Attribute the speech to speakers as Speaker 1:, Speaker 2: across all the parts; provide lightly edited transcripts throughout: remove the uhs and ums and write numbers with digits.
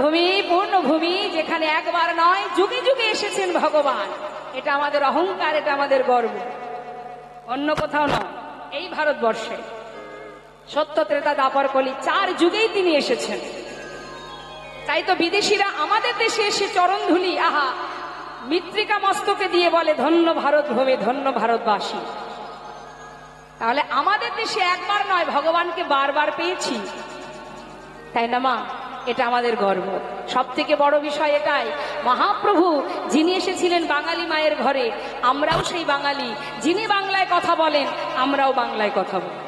Speaker 1: ভূমি পূর্ণভূমি, যেখানে একবার নয় যুগে যুগে এসেছেন ভগবান। এটা আমাদের অহংকার, এটা আমাদের গর্ব, অন্য কোথাও নয়, এই ভারতবর্ষে। সত্য ত্রেতা দ্বাপর কলি 4 যুগেই তিনি এসেছেন। তাই তো বিদেশিরা আমাদের দেশে এসে চরণ ধুলি আহা মৃত্তিকা মস্তকে দিয়ে বলে ধন্য ভারত ভূমি, ধন্য ভারতবাসী। তাহলে আমাদের দেশে একবার নয় ভগবানকে বারবার পেয়েছি, তাই না মা? এটা আমাদের গর্ব। সব থেকে বড় বিষয় এটাই, মহাপ্রভু যিনি এসেছিলেন বাঙালি মায়ের ঘরে, আমরাও সেই বাঙালি। যিনি বাংলায় কথা বলেন, আমরাও বাংলায় কথা বলি।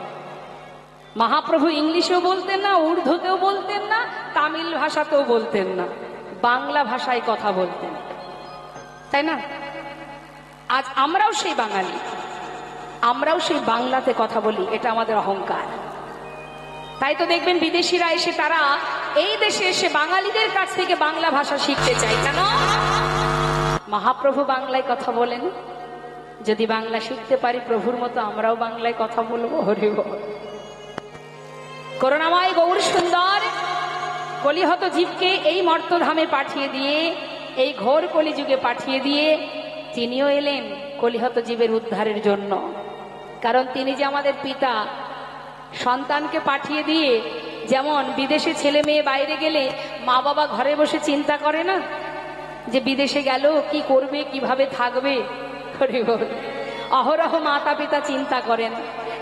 Speaker 1: মহাপ্রভু ইংলিশেও বলতেন না, উর্দুতেও বলতেন না, তামিল ভাষাতেও বলতেন না, বাংলা ভাষায় কথা বলতেন, তাই না? আজ আমরাও সেই বাঙালি, আমরাও সেই বাংলাতে কথা বলি, এটা আমাদের অহংকার। তাই তো দেখবেন বিদেশিরা এসে তারা এই দেশে এসে বাঙালিদের কাছ থেকে বাংলা ভাষা শিখতে চায়। কেন? মহাপ্রভু বাংলায় কথা বলেন, যদি বাংলা শিখতে পারি প্রভুর মতো আমরাও বাংলায় কথা বলবো। হরি বল। করুণাময় গৌর সুন্দর কলিহত জীবকে এই মর্তধামে পাঠিয়ে দিয়ে, এই ঘোর কলিযুগে পাঠিয়ে দিয়ে তিনিও এলেন কলিহত জীবের উদ্ধারের জন্য। কারণ তিনি যে আমাদের পিতা, সন্তানকে পাঠিয়ে দিয়ে যেমন বিদেশে ছেলে মেয়ে বাইরে গেলে মা বাবা ঘরে বসে চিন্তা করে না যে বিদেশে গেল কি করবে, কিভাবে থাকবে, অহরহ মাতা পিতা চিন্তা করেন।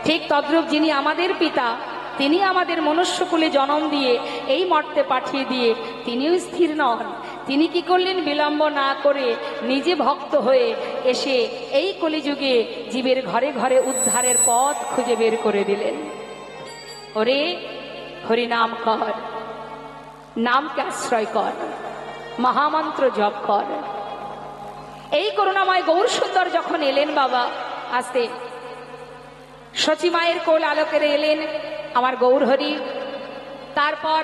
Speaker 1: ঠিক তদ্রূপ যিনি আমাদের পিতা, তিনি আমাদের মনুষ্যকুলে জন্ম দিয়ে এই মর্তে পাঠিয়ে দিয়ে তিনিও স্থির নন। তিনি কি করলেন? বিলম্ব না করে নিজে ভক্ত হয়ে এসে এই কলিযুগে জীবের ঘরে ঘরে উদ্ধারের পথ খুঁজে বের করে দিলেন। ওরে হরিনাম কর, নামকে আশ্রয় কর, মহামন্ত্র জপ কর। এই করুণাময় গৌর সুন্দর যখন এলেন বাবা, আসতে সচী মায়ের কোল আলোকের এলেন আমার গৌর হরি। তারপর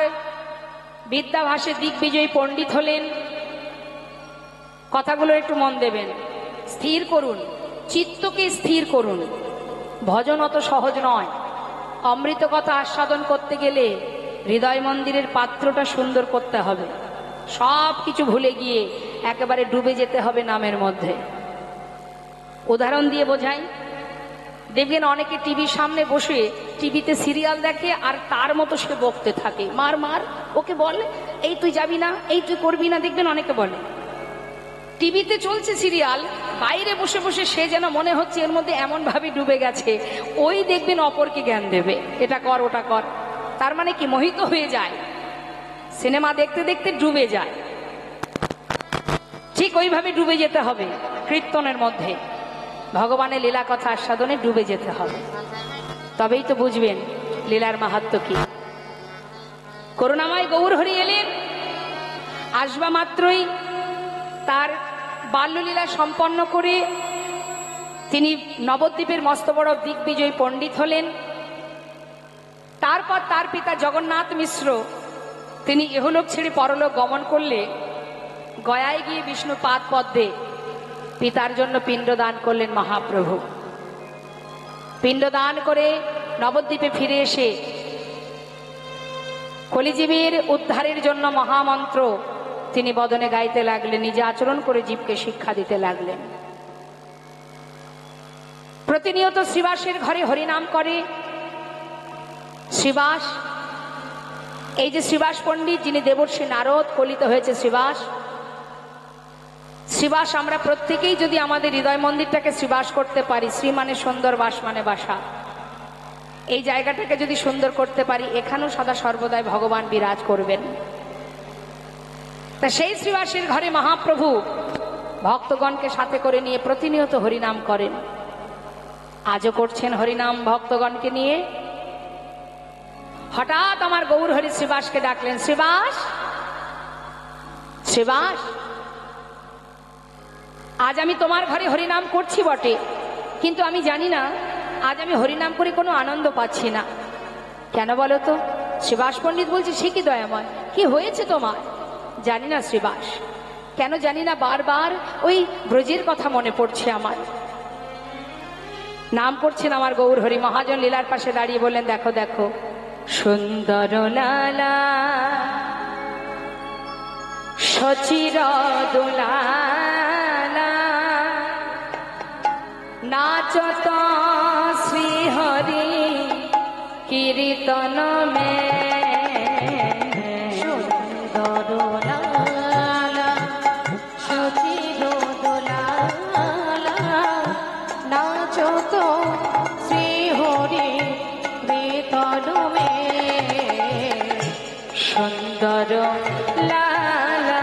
Speaker 1: বিদ্যাভাসে দিগ্বিজয়ী পণ্ডিত হলেন। কথাগুলো একটু মন দেবেন, স্থির করুন, চিত্তকে স্থির করুন। ভজন অত সহজ নয়। অমৃত কথা আস্বাদন করতে গেলে হৃদয় মন্দিরের পাত্রটা সুন্দর করতে হবে। সব কিছু ভুলে গিয়ে একেবারে ডুবে যেতে হবে নামের মধ্যে। উদাহরণ দিয়ে বোঝাই, দেখবেন অনেকে টিভির সামনে বসে টিভিতে সিরিয়াল দেখে আর তার মতো সে বকতে থাকে, মার মার, ওকে বল, এই তুই যাবি না, এই তুই করবি না। দেখবেন অনেকে বলে টিভিতে চলছে সিরিয়াল, বাইরে বসে বসে সে যেন মনে হচ্ছে এর মধ্যে এমন ভাবে ডুবে গেছে, ওই দেখবেন অপরকে জ্ঞান দেবে, এটা কর ওটা কর। তার মানে কি? মোহিত হয়ে যায়, সিনেমা দেখতে দেখতে ডুবে যায়। ঠিক ওইভাবে ডুবে যেতে হবে কীর্তনের মধ্যে, ভগবানের লীলা কথা আস্বাদনে ডুবে যেতে হবে, তবেই তো বুঝবেন লীলার মাহাত্ম্য কি। করুণাময় গৌর হরি এলেন, আসবা মাত্রই তার বাল্যলীলা সম্পন্ন করে তিনি নবদ্বীপের মস্ত বড় দিগ্বিজয়ী পণ্ডিত হলেন। তারপর তার পিতা জগন্নাথ মিশ্র তিনি ইহলোক ছেড়ে পরলোক গমন করলে গয়ায় গিয়ে বিষ্ণু পাদ পদ্মে পিতার জন্য পিণ্ডদান করলেন মহাপ্রভু। পিণ্ডদান করে নবদ্বীপে ফিরে এসে কলিজীবের উদ্ধারের জন্য মহামন্ত্র তিনি বদনে গাইতে লাগলেন, নিজে আচরণ করে জীবকে শিক্ষা দিতে লাগলেন। প্রতিনিয়ত শ্রীবাসের ঘরে হরিনাম করে। শ্রীবাস, এই যে শ্রীবাস পণ্ডিত, যিনি দেবর্ষী নারদ কলিত হয়েছে শ্রীবাস, শ্রীবাস আমরা প্রত্যেকেই যদি আমাদের হৃদয় মন্দিরটাকে শ্রীবাস করতে পারি, শ্রী মানে সুন্দর, বাস মানে বাসা, এই জায়গাটাকে যদি সুন্দর করতে পারি, এখানেও সদা সর্বদাই ভগবান বিরাজ করবেন। তা সেই শ্রীবাসের ঘরে মহাপ্রভু ভক্তগণকে সাথে করে নিয়ে প্রতিনিয়ত হরিনাম করেন। আজও করছেন হরিনাম ভক্তগণকে নিয়ে। হঠাৎ আমার গৌর হরি শ্রীবাসকে ডাকলেন, শ্রীবাস, শ্রীবাস, আজ আমি তোমার ঘরে হরিনাম করছি বটে, কিন্তু আমি জানি না আজ আমি হরিনাম করে কোনো আনন্দ পাচ্ছি না। কেন বলো তো? শ্রীবাস পণ্ডিত বলছে, সে কি দয়াময়, কি হয়েছে তোমার? জানি না শ্রীবাস, কেন জানি না বারবার ওই ব্রজের কথা মনে পড়ছে আমার। নাম করছেন আমার গৌর হরি। মহাজন লীলার পাশে দাঁড়িয়ে বললেন, দেখো দেখো সুন্দর লালা সচির দোলালা নাচত শ্রীহরি কীর্তন মে সুন্দর লালা সচির দোলালা নাচত শ্রীহরি কীর্তন মে সুন্দর লালা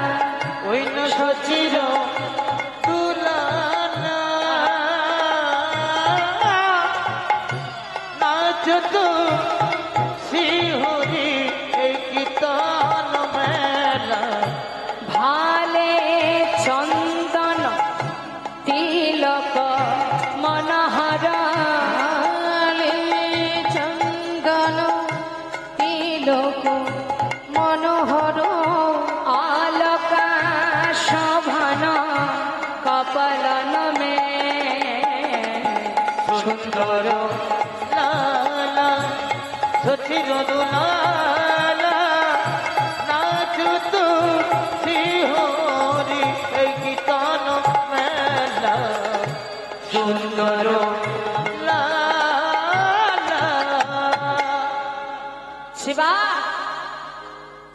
Speaker 1: ওই না সচির দোলালা নাচত শ্রীহরি কীর্তন মেলা ভালে চন্দন তিলক মনোহর ভালে চন্দন তিলক মনোহর আলকা শোভন কপলন মে সুন্দর লালা সচির দোলালা নাচত শ্রীহরি কীর্তন মেলা সুন্দর লালা। শিবা,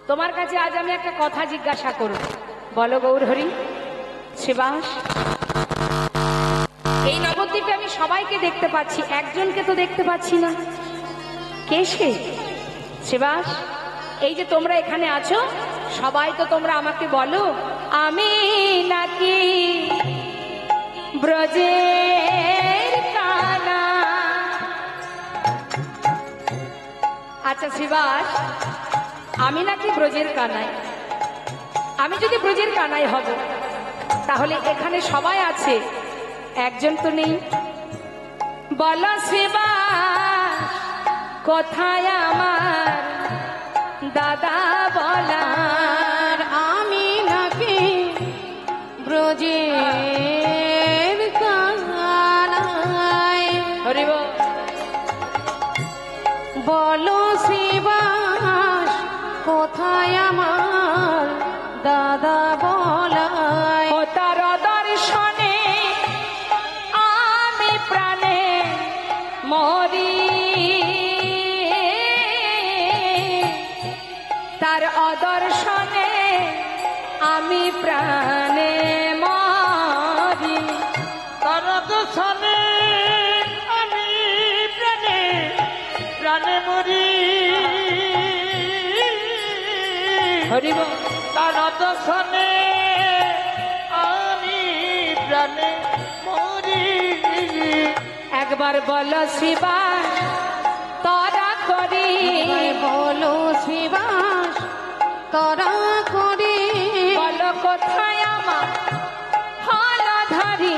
Speaker 1: তোমার কাছে আজ আমি একটা কথা জিজ্ঞাসা করব, বলো গৌরহরি। শিবাস, এই নবদ্বীপে আমি সবাইকে দেখতে পাচ্ছি, একজনকে তো দেখতে পাচ্ছি না, কে সে? শিবাস, এই যে তোমরা এখানে আছো সবাই, তো তোমরা আমাকে বলো আমি নাকি ব্রজের কানা? আচ্ছা শিবাস, আমি নাকি ব্রজের কানাই? আমি যদি ব্রজের কানাই হব তাহলে এখানে সবাই আছে, একজন তো নেই। বলো শিবাস, কোথায় আমার দাদা বলার? আমি নাকি ব্রজের কানাই? হরি বল। বলো শিবাস, কোথায় আমার দাদা বলায়? ও তার দর্শনে আমি প্রাণে মরি, তার অদর্শনে আমি প্রাণে মরি, তার অদর্শনে আমি প্রাণে প্রাণে মরি। হরিব, তার অদর্শনে আমি প্রাণে মরি। একবার বলো শিবাস, তোরা করি, বলো শিবাস, তোরা করি, বলো কোথায় আমার হলো ধরি?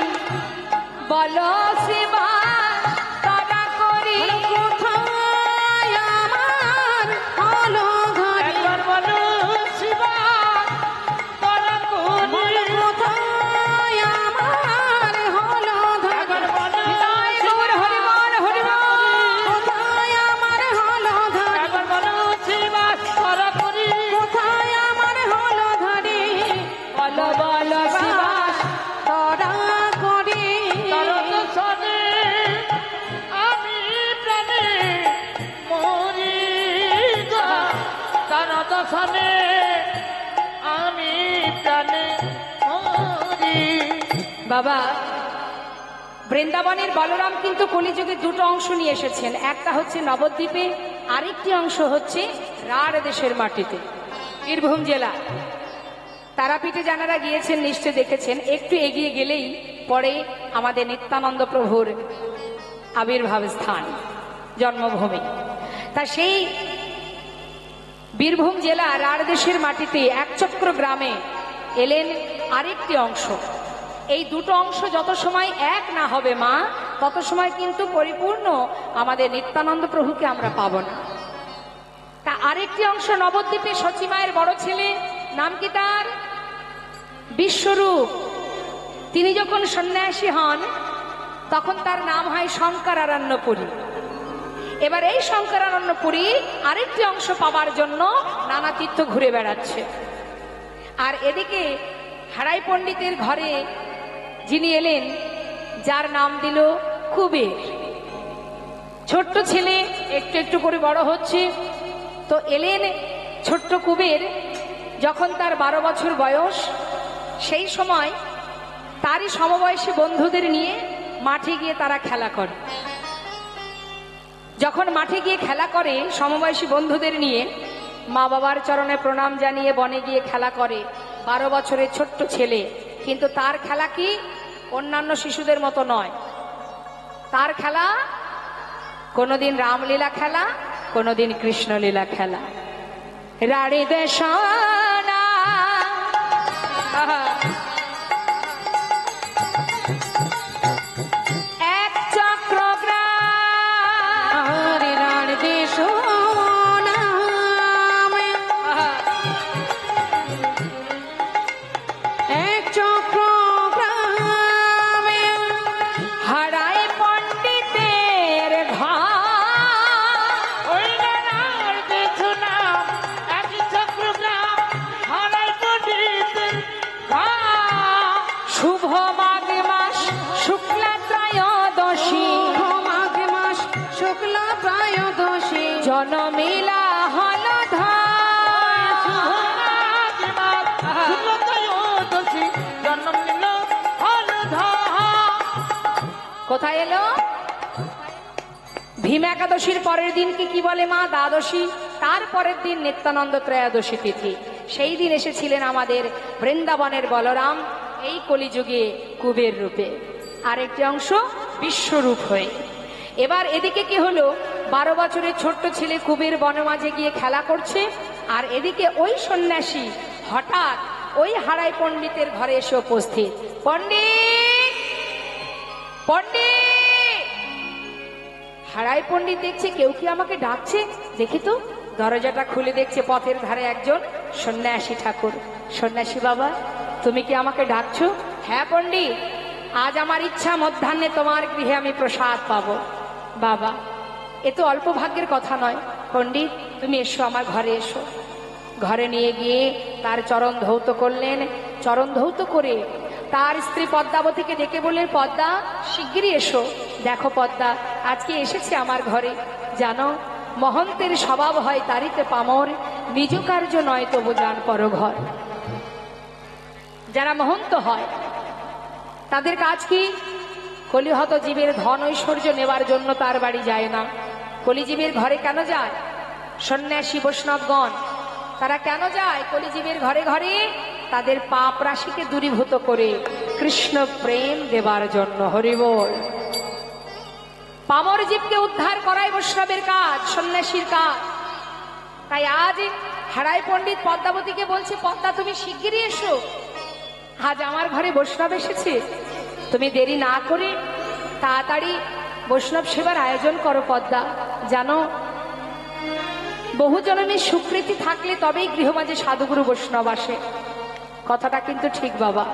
Speaker 1: বলো শিবাস, তোরা করি, কোথায় আমার হলো ধরি? একবার বলো শিবাস, তোরা করি, কোথায় আমার হলো ধরি? একবার বলো হরি বল, হরি বল, কোথায় আমার হলো ধরি? একবার বলো শিবাস, তোরা করি, কোথায় আমার হলো ধরি? বলো বলো শিবাস, তোরা করি, তোর দর্শনে আমি প্রাণে মরি, তার দর্শনে আমি প্রাণে মরি। বাবা, বৃন্দাবনের বলরাম কিন্তু কলিযুগে দুটো অংশ নিয়ে এসেছেন, একটা হচ্ছে নবদ্বীপে, আরেকটি অংশ হচ্ছে রাঢ় দেশের মাটিতে, বীরভূম জেলা তারাপীঠে। যারা গিয়েছেন নিশ্চয় দেখেছেন, একটু এগিয়ে গেলেই পরে আমাদের নিত্যানন্দ প্রভুর আবির্ভাব স্থান, জন্মভূমি। তা সেই বীরভূম জেলা রাঢ় দেশের মাটিতে একচক্র গ্রামে এলেন আরেকটি অংশ। এই দুটো অংশ যত সময় এক না হবে মা, তত সময় কিন্তু পরিপূর্ণ আমাদের নিত্যানন্দ প্রভুকে আমরা পাব না। তা আরেকটি অংশ নবদ্বীপে সচিমায়ের বড় ছেলে, নাম কি তার? বিশ্বরূপ। তিনি যখন সন্ন্যাসী হন তখন তার নাম হয় শঙ্করারণ্যপুরী। এবার এই শঙ্করারণ্যপুরী আরেকটি অংশ পাবার জন্য নানা তীর্থ ঘুরে বেড়াচ্ছে। আর এদিকে হারাই পণ্ডিতের ঘরে যিনি এলেন, যার নাম দিল কুবের। ছোট্ট ছেলে একটু একটু করে বড় হচ্ছে, তো এলেন ছোট্ট কুবের। যখন তার 12 বছর বয়স, সেই সময় তারই সমবয়সী বন্ধুদের নিয়ে মাঠে গিয়ে তারা খেলা করে। যখন মাঠে গিয়ে খেলা করে সমবয়সী বন্ধুদের নিয়ে, মা বাবার চরণে প্রণাম জানিয়ে বনে গিয়ে খেলা করে 12 বছরের ছোট্ট ছেলে। কিন্তু তার খেলা কি অন্যান্য শিশুদের মতো নয়। তার খেলা কোনোদিন রামলীলা খেলা, কোনোদিন কৃষ্ণলীলা খেলা। রাড়ি দেশনা এক চক্রগ্রাম, রাড়ি দেশনা এক চক্রগ্রাম, হারাই পণ্ডিতের ঘর। শুভ মাঘ মাস শুক্লা ত্রয়োদশী, মাঘ মাস শুক্লা ত্রয়োদশী, জনমিলা হল কোথায় এলো? ভীম একাদশীর পরের দিনকে কি বলে মা? দ্বাদশী। তার পরের দিন নিত্যানন্দ ত্রয়োদশী তিথি। সেই দিন এসেছিলেন আমাদের বৃন্দাবনের বলরাম এই কলিযুগে কুবের রূপে, আরেকটি অংশ বিশ্বরূপ হয়ে। এবার এদিকে কি হলো? 12 বছরের ছোট্ট ছেলে কুবের বনে মাঝে গিয়ে খেলা করছে, আর এদিকে ওই সন্ন্যাসী হঠাৎ ওই হারাই পণ্ডিতের ঘরে এসে উপস্থিত। পণ্ডিত, পণ্ডিত! হারাই পণ্ডিত দেখছে কেউ কি আমাকে ডাকছে, দেখি তো। দরজাটা খুলে দেখছে পথের ধারে একজন সন্ন্যাসী ঠাকুর। সন্ন্যাসী বাবা, তুমি কি আমাকে ডাকছো? হ্যাঁ পণ্ডিত, আজ আমার ইচ্ছা মধ্যাহ্নে তোমার গৃহে আমি প্রসাদ পাবো। বাবা, এ তো অল্প ভাগ্যের কথা নয়। পণ্ডিত, তুমি এসো, আমার ঘরে এসো। ঘরে নিয়ে গিয়ে তার চরণ ধৌত করলেন। চরণ ধৌত করে তার স্ত্রী পদ্মাবতীকে ডেকে বললেন, পদ্মা শিগগিরই এসো। দেখো পদ্মা, আজকে এসেছে আমার ঘরে। জানো, মহন্তের স্বভাব হয় তারিতে পামর, নিজ কার্য নয় তবু যান পরঘর। যারা মহন্ত হয় তাদের কাজ কি? কলিহত জীবের ধন ঐশ্বর্য নেবার জন্য তার বাড়ি যায় না। কলিজীবের ঘরে কেন যায়? সন্ন্যাসী বৈষ্ণবগণ তারা কেন যায় কলিজীবের ঘরে ঘরে? তাদের পাপ রাশিকে দূরীভূত করে কৃষ্ণ প্রেম দেবার জন্য। হরি বল। পামর জীবকে উদ্ধার করাই বৈষ্ণবের কাজ, সন্ন্যাসীর কাজ। তাই আজ হারাই পণ্ডিত পদ্মাবতীকে বলছে, পদ্মা তুমি শিগগিরই এসো, আজ আমার ঘরে বৈষ্ণব এসেছে। তুমি দেরি না করে তাড়াতাড়ি বৈষ্ণব সেবার আয়োজন করো পদ্মা। জানো, বহুজনের স্বীকৃতি থাকলে তবেই গৃহমাঝে সাধুগুরু বৈষ্ণব আসে। কথাটা কিন্তু ঠিক বাবা।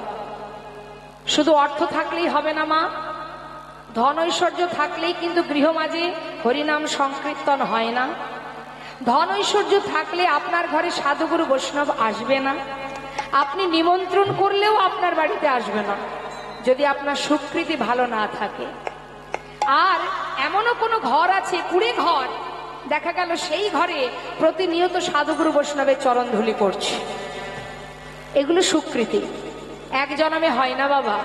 Speaker 1: শুধু অর্থ থাকলেই হবে না মা, ধন ঐশ্বর্য থাকলেই কিন্তু গৃহমাঝে হরিনাম সংকীর্তন হয় না। ধন ঐশ্বর্য থাকলে আপনার ঘরে সাধুগুরু বৈষ্ণব আসবে না। আপনি নিমন্ত্রণ করলেও আপনার বাড়িতে আসবে না যদি আপনার স্বীকৃতি ভালো না থাকে। আর এমনও কোনো ঘর আছে, কুড়ে ঘর, দেখা গেল সেই ঘরে প্রতিনিয়ত সাধুগুরু বৈষ্ণবের চরণ ধুলি পড়ছে। এগুলো স্বীকৃতি, এক জন্মে হয় না বাবা।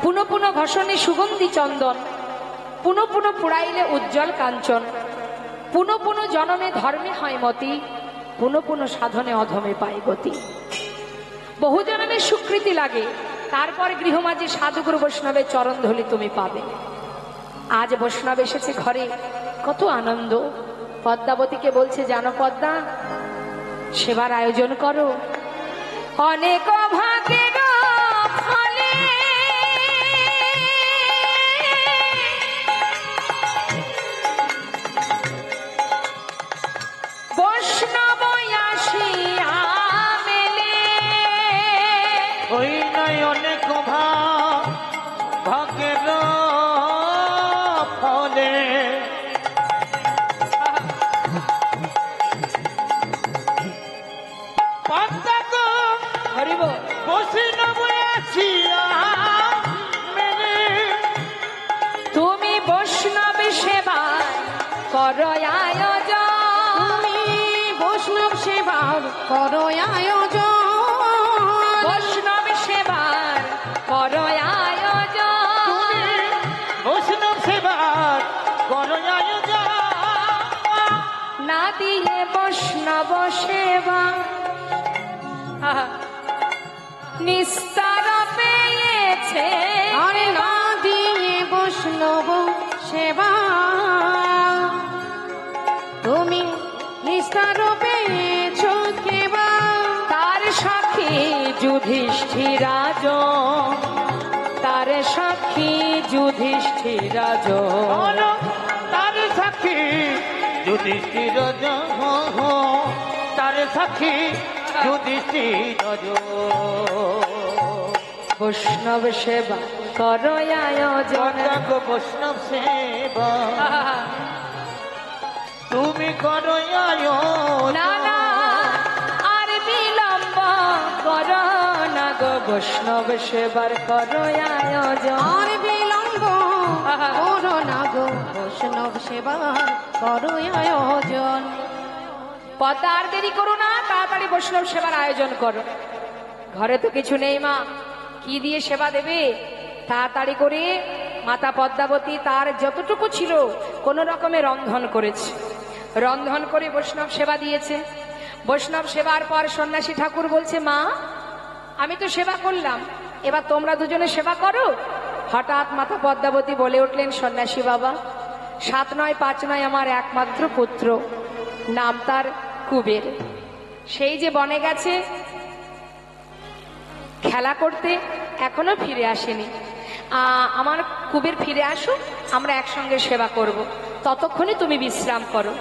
Speaker 1: পুনঃ পুনঃ ঘষণে সুগন্ধি চন্দন, পুনঃ পুনঃ পুড়াইলে উজ্জ্বল কাঞ্চন। পুনঃ পুনঃ জনমে ধর্মে হয় মতি, পুনঃ পুনঃ সাধনে অধমে পায় গতি। বহু জন্মের স্বীকৃতি লাগে, তারপর গৃহমাঝে সাধুগুরু বৈষ্ণবের চরণ ধুলি তুমি পাবে। আজ বৈষ্ণব এসেছে ঘরে, কত আনন্দ। পদ্মাবতীকে বলছে, জানো পদ্মা, সেবার আয়োজন করো। অনেক ভাগের ফলে বৈষ্ণব আসিয়া মেলে।
Speaker 2: ওই নয় অনেক ভাগের ফলে
Speaker 1: হরি করো আয়োজন,
Speaker 3: তুমি বৈষ্ণব সেবার করো আয়োজন,
Speaker 1: বৈষ্ণব সেবার করো আয়োজন,
Speaker 2: বৈষ্ণব সেবার করো আয়োজন,
Speaker 1: না দিলে বৈষ্ণব সেবা নিস্তার পেয়েছে।
Speaker 3: আরে না দিয়ে বৈষ্ণব সেবা তুমি নিস্তার পেয়েছ কেবা,
Speaker 1: তার সাক্ষী যুধিষ্ঠিরাজ, তার সাক্ষী যুধিষ্ঠিরাজ,
Speaker 2: বলো তার সাক্ষী যুধিষ্ঠির, তার সাক্ষী যুধিষ্ঠির।
Speaker 1: বৈষ্ণব সেবা করো আয়োজন,
Speaker 2: গো বৈষ্ণব সেবা তুমি করো আয়োজন,
Speaker 1: না না আর বিলম্ব করো না গো বৈষ্ণব সেবার করো আয়োজন।
Speaker 3: আর বিলম্ব করো না গো বৈষ্ণব সেবার করো আয়োজন।
Speaker 1: পদ্মা আর দেরি করো না, তাড়াতাড়ি বৈষ্ণব সেবার আয়োজন করো। ঘরে তো কিছু নেই মা, কি দিয়ে সেবা দেবে? তাড়াতাড়ি করে মাতা পদ্মাবতী তার যতটুকু ছিল কোন রকমে রন্ধন করেছে, রন্ধন করে বৈষ্ণব সেবা দিয়েছে। বৈষ্ণব সেবার পর সন্ন্যাসী ঠাকুর বলছে, মা আমি তো সেবা করলাম, এবার তোমরা দুজনে সেবা করো। হঠাৎ মাতা পদ্মাবতী বলে উঠলেন, সন্ন্যাসী বাবা, 7 নয় 5 নয় আমার একমাত্র পুত্র, নাম তার কুবের, সেই যে বনে গেছে খেলা করতে, এখনো ফিরে আসেনি। আমার কুবের ফিরে আসুক, আমরা একসঙ্গে সেবা করব, ততক্ষণে তুমি বিশ্রাম করো।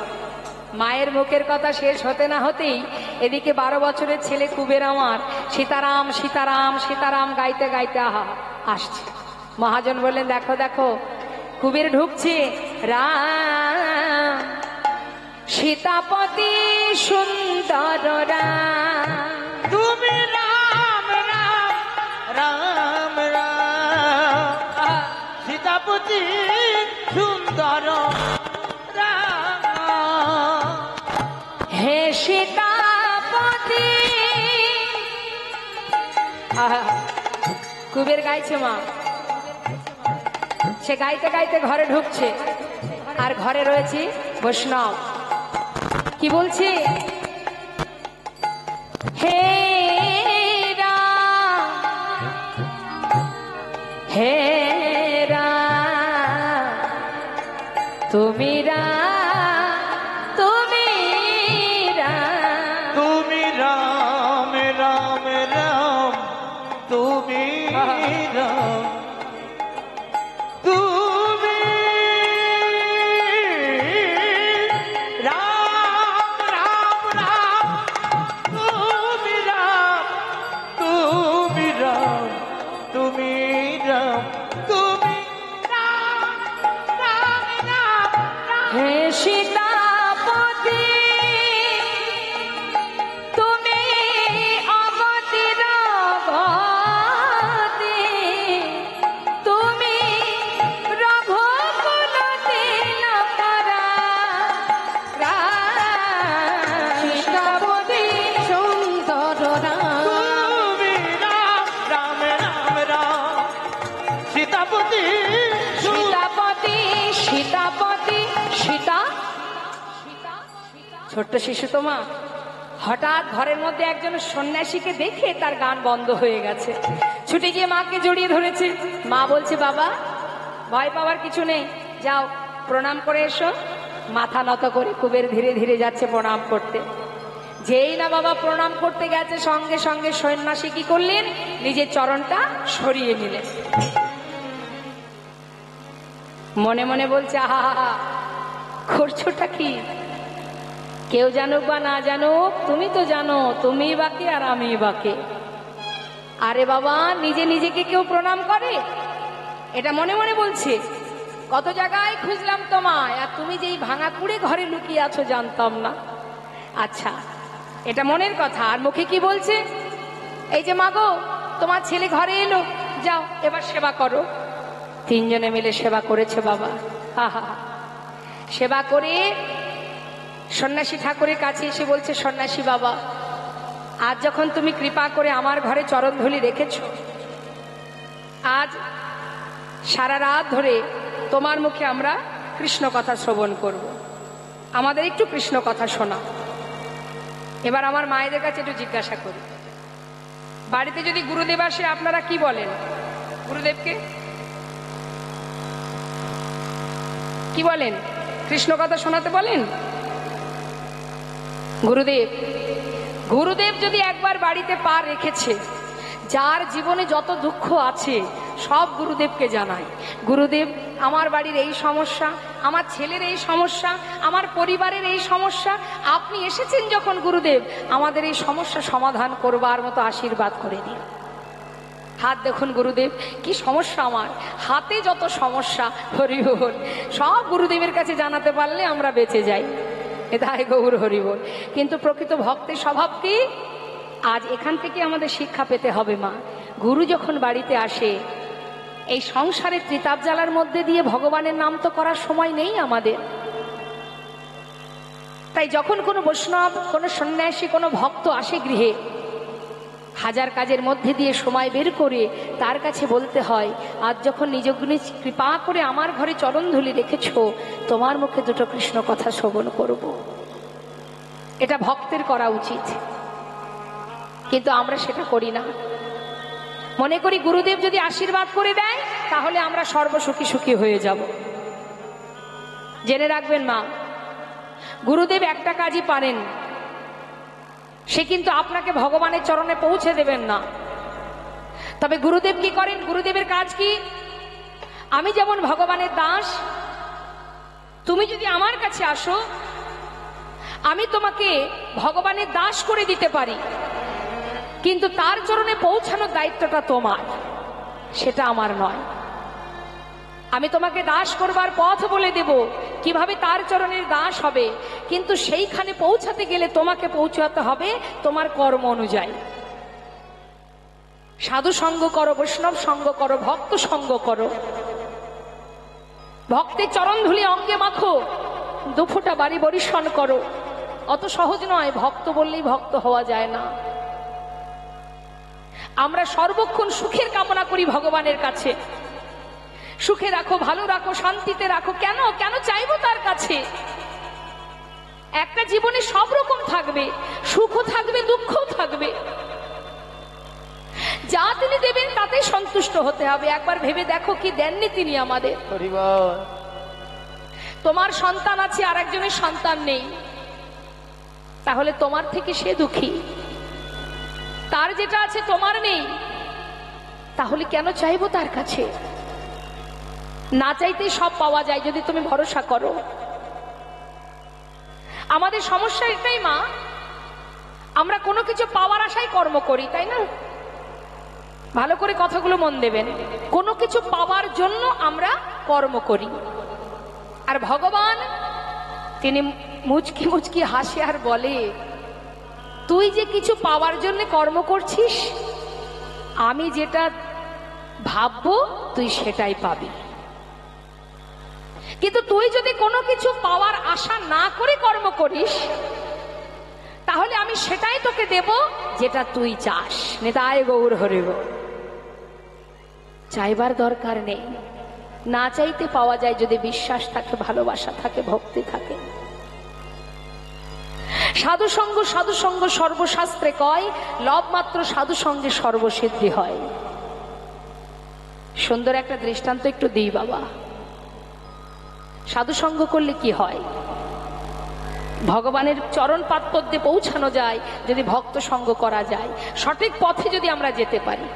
Speaker 1: মায়ের মুখের কথা শেষ হতে না হতেই এদিকে 12 বছরের ছেলে কুবের আমার সীতারাম সীতারাম সীতারাম গাইতে গাইতে আসছে। মহাজন বললেন, দেখো দেখো কুবের ঢুকছে, রাম সীতাপতি সুন্দর রাম,
Speaker 2: তুমি রাম রাম রাম রাম সীতাপতি সুন্দর রাম,
Speaker 1: হে সীতাপতি। কুবের গাইছে মা, সে গাইতে গাইতে ঘরে ঢুকছে, আর ঘরে রয়েছে বৈষ্ণব। কি বলছে? হে রাম হে রাম তুমি রাম তুমি রাম,
Speaker 2: তুমি রাম রাম রাম তুমি রাম, তুমি রাম রাম রাম তুমি রাম, তুমি রাম তুমি রাম, তুমি রাম রাম রাম রাম।
Speaker 1: হে সীতাপতি তুমি অগতির গতি, তুমি রঘুকুল তিলকরা
Speaker 3: সীতাপতি সুন্দর রাম,
Speaker 2: তুমি রাম রাম রাম রাম সীতাপতি
Speaker 1: সীতাপতি সীতাপতি সীতা। ছোট্ট শিশু তোমা, হঠাৎ ঘরের মধ্যে একজন সন্ন্যাসীকে দেখে তার গান বন্ধ হয়ে গেছে, ছুটে গিয়ে মাকে জড়িয়ে ধরেছে। মা বলছে, বাবা ভয় পাওয়ার কিছু নেই, যাও প্রণাম করে এসো। মাথা নত করে কুবের ধীরে ধীরে যাচ্ছে প্রণাম করতে। যেই না বাবা প্রণাম করতে গেছে, সঙ্গে সঙ্গে সন্ন্যাসী কি করলেন, নিজের চরণটা সরিয়ে নিলেন। মনে মনে বলছে, আহা হা করছোটা কি? কেউ জানুক বা না জানুক, তুমি তো জানো তুমি বাকে আর আমি বাকে। আরে বাবা, নিজে নিজেকে কেউ প্রণাম করে? এটা মনে মনে বলছে। কত জায়গায় খুঁজলাম তোমায়, আর তুমি যেই ভাঙা কুড়ে ঘরে লুকিয়ে আছো জানতাম না। আচ্ছা, এটা মনের কথা। আর মুখে কি বলছে? এই যে মাগো, তোমার ছেলে ঘরে এলো, যাও এবার সেবা করো। 3 জনে মিলে সেবা করেছে বাবা। আহা, সেবা করে সন্ন্যাসী ঠাকুরের কাছে এসে বলছে, সন্ন্যাসী বাবা, আজ যখন তুমি কৃপা করে আমার ঘরে চরণধুলি রেখেছ, আজ সারা রাত ধরে তোমার মুখে আমরা কৃষ্ণ কথা শ্রবণ করব, আমাদের একটু কৃষ্ণ কথা শোনা। এবার আমার মায়েদের কাছে একটু জিজ্ঞাসা করি, বাড়িতে যদি গুরুদেব আসে আপনারা কি বলেন? গুরুদেবকে কি বলেন? কৃষ্ণ কথা শোনাতে বলেন? গুরুদেব যদি একবার বাড়িতে পা রেখেছে, যার জীবনে যত দুঃখ আছে সব গুরুদেবকে জানায়। গুরুদেব, আমার বাড়ির এই সমস্যা, আমার ছেলের এই সমস্যা, আমার পরিবারের এই সমস্যা, আপনি এসেছেন যখন গুরুদেব, আমাদের এই সমস্যা সমাধান করবার মতো আশীর্বাদ করে দিন। হাত দেখুন গুরুদেব, কি সমস্যা আমার, হাতে যত সমস্যা, হরি বল, সব গুরুদেবের কাছে জানাতে পারলে আমরা বেঁচে যাই। এটাই গৌর হরি বল। কিন্তু প্রকৃত ভক্তের স্বভাব কি? আজ এখান থেকে আমাদের শিক্ষা পেতে হবে মা। গুরু যখন বাড়িতে আসে, এই সংসারের ত্রিতাপ জ্বালার মধ্যে দিয়ে ভগবানের নাম তো করার সময় নেই আমাদের। তাই যখন কোনো বৈষ্ণব, কোনো সন্ন্যাসী, কোনো ভক্ত আসে গৃহে, হাজার কাজের মধ্যে দিয়ে সময় বের করে তার কাছে বলতে হয়, আজ যখন নিজ গুণে কৃপা করে আমার ঘরে চরণধুলি রেখেছ, তোমার মুখে দুটো কৃষ্ণ কথা শ্রবণ করব। এটা ভক্তের করা উচিত, কিন্তু আমরা সেটা করি না। মনে করি গুরুদেব যদি আশীর্বাদ করে দেয় তাহলে আমরা সর্বসুখী সুখী হয়ে যাব। জেনে রাখবেন মা, গুরুদেব একটা কাজই পারেন, সে কিন্তু আপনাকে ভগবানের চরণে পৌঁছে দেবেন না। তবে গুরুদেব কি করেন? গুরুদেবের কাজ কি? আমি যেমন ভগবানের দাস, তুমি যদি আমার কাছে আসো, আমি তোমাকে ভগবানের দাস করে দিতে পারি, কিন্তু তার চরণে পৌঁছানোর দায়িত্বটা তোমার, সেটা আমার নয়। আমি তোমাকে দাস করবার পথ বলে দেব, কিভাবে তার চরণের দাস হবে, কিন্তু সেইখানে পৌঁছাতে গেলে তোমাকে পৌঁছাতে হবে তোমার কর্ম অনুযায়ী। সাধু সঙ্গ করো, বৈষ্ণব সঙ্গ করো, ভক্ত সঙ্গ করো, ভক্তের চরণ ধুলি অঙ্গে মাখো, দুফোঁটা বাড়ি বরিশন করো। অত সহজ নয়, ভক্ত বললেই ভক্ত হওয়া যায় না। আমরা সর্বক্ষণ সুখের কামনা করি ভগবানের কাছে, সুখে রাখো, ভালো রাখো, শান্তিতে রাখো। কেন কেন চাইবো তার কাছে? একটা জীবনে সব রকম থাকবে, সুখও থাকবে, দুঃখও থাকবে। যা তিনি দেবেন তাতে সন্তুষ্ট হতে হবে। একবার ভেবে দেখো কি দেননি তিনি আমাদের। তোমার সন্তান আছে, আর একজনের সন্তান নেই, তাহলে তোমার থেকে সে দুঃখী। তার যেটা আছে তোমার নেই, তাহলে কেন চাইবো তার কাছে? না চাইতেই সব পাওয়া যায় যদি তুমি ভরসা করো। আমাদের সমস্যা এটাই মা, আমরা কোনো কিছু পাওয়ার আশায় কর্ম করি, তাই না? ভালো করে কথাগুলো মন দেবেন। কোনো কিছু পাওয়ার জন্য আমরা কর্ম করি, আর ভগবান তিনি মুচকি মুচকি হাসে আর বলে, তুই যে কিছু পাওয়ার জন্য কর্ম করছিস, আমি যেটা ভাববো তুই সেটাই পাবি। কিন্তু তুই যদি কোনো কিছু পাওয়ার আশা না করে কর্ম করিস, তাহলে আমি সেটাই তোকে দেব যেটা তুই চাস। নিতাই গৌর হরি বল। চাইবার দরকার নেই, না চাইতে পাওয়া যায় যদি বিশ্বাস থাকে, ভালোবাসা থাকে, ভক্তি থাকে। সাধু সঙ্গ সর্বশাস্ত্রে কয়, লব মাত্র সাধু সঙ্গে সর্বসিদ্ধি হয়। সুন্দর একটা দৃষ্টান্ত একটু দিই বাবা। সাধু সঙ্গ করলে কি হয়? ভগবানের চরণ পাদপদ্মে পৌঁছানো যায় যদি ভক্ত সঙ্গ করা যায়, সঠিক পথে যদি আমরা যেতে পারি।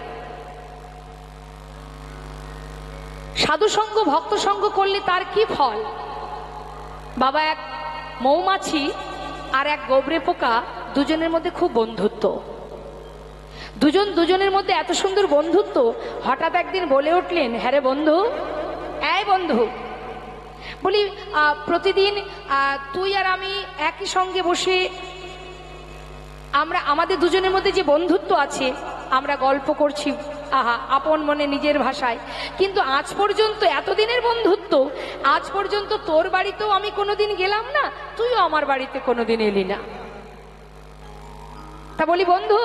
Speaker 1: সাধু সঙ্গ, ভক্ত সঙ্গ করলে তার কি ফল বাবা? এক মৌমাছি আর এক গোবরে পোকা, দুজনের মধ্যে খুব বন্ধুত্ব। দুজনের মধ্যে এত সুন্দর বন্ধুত্ব, হঠাৎ একদিন বলে উঠলেন, হ্যাঁ রে বন্ধু, এই বন্ধু, বলি প্রতিদিন তুই আর আমি একই সঙ্গে বসে আমরা আমাদের দুজনের মধ্যে যে বন্ধুত্ব আছে, আমরা গল্প করছি, আহা আপন মনে নিজের ভাষায়, কিন্তু আজ পর্যন্ত এতদিনের বন্ধুত্ব, আজ পর্যন্ত তোর বাড়িতেও আমি কোনোদিন গেলাম না, তুইও আমার বাড়িতে কোনোদিন এলি না। তা বলি বন্ধু,